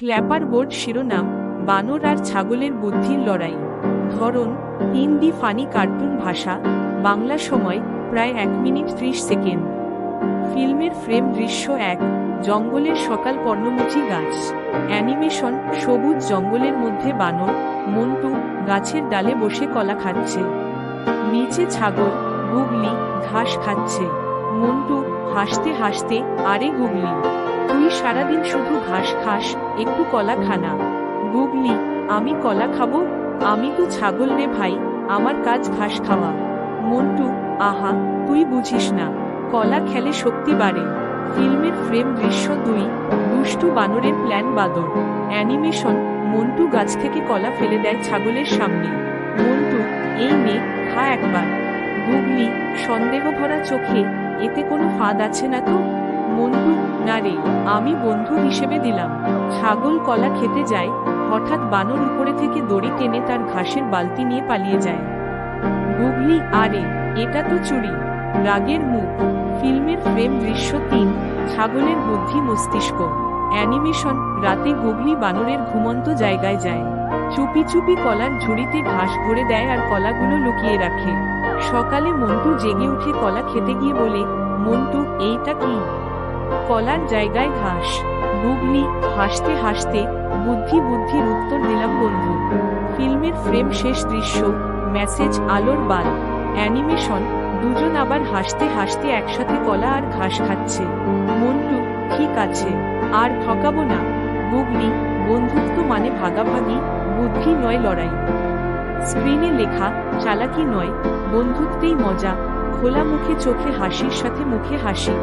Clapper board শিরোনাম, বানর আর ছাগলের বুদ্ধির লড়াই। ধরন, 3D ফানি কার্টুন। ভাষা, বাংলা। সময়, প্রায় 1 মিনিট 30 সেকেন্ড। ফিল্মের ফ্রেম। দৃশ্য 1, জঙ্গলের সকাল। পর্ণমোচী গাছ। অ্যানিমেশন, সবুজ জঙ্গলের মধ্যে বানর, মন্টু, গাছের ডালে বসে কলা খাচ্ছে। নিচে ছাগল, গুগলি, ঘাস খাচ্ছে। মন্টু হাসতে হাসতে, আরে গুগলি, তুই সারাদিন শুধু ঘাস খাস, একটু কলা খানা। গুগলি, আমি কলা খাবো? আমি তো ছাগল রে ভাই, আমার কাজ ঘাস খাওয়া। মন্টু, আহা, তুই বুঝিস না, কলা খেলে শক্তি বাড়ে। ফিল্মের ফ্রেম। দৃশ্য 2, দুষ্টু বানরের প্ল্যান। বাদর। অ্যানিমেশন, মন্টু গাছ থেকে কলা ফেলে দেয় ছাগলের সামনে। মন্টু, এই নে, খা একবার। গুগলি সন্দেহভরা চোখে, এতে কোনো ফাঁদ আছে না তো? মন্টু, না রে, আমি বন্ধু হিসেবে দিলাম। ছাগল কলা খেতে যায়, হঠাৎ বানর উপরে থেকে দড়ি টেনে তার ঘাসের বালতি নিয়ে পালিয়ে যায়। গুগলি, আরে, এটা তো চুরি। রাগের মুখ। ফিল্মের ফ্রেম। দৃশ্য 3, ছাগলের বুদ্ধি মস্তিষ্ক। অ্যানিমেশন, রাতে গুগলি বানরের ঘুমন্ত জায়গায় যায়। চুপি চুপি কলার ঝুড়িতে ঘাস ভরে দেয় আর কলাগুলো লুকিয়ে রাখে। সকালে মন্টু জেগে উঠে কলা খেতে গিয়ে বলে, মন্টু, এইটা কি? কলার জায়গায় ঘাস। গুগলি হাসতে হাসতে, বুদ্ধি বুদ্ধির উত্তর দিলাম বন্ধু। ফিল্মের ফ্রেম। শেষ দৃশ্য, মেসেজ, আলোর বাল। অ্যানিমেশন, দুজন আবার হাসতে হাসতে একসাথে কলা আর ঘাস খাচ্ছে। মন্টু, ঠিক আছে, আর ঠকাবো না। গুগলি, বন্ধুত্ব মানে ভাগাভাগি, বুদ্ধি নয় লড়াই। স্ক্রিনে লেখা, চালাকি নয়, বন্ধুত্বেই মজা। খোলা মুখে চোখে হাসির সাথে মুখে হাসি।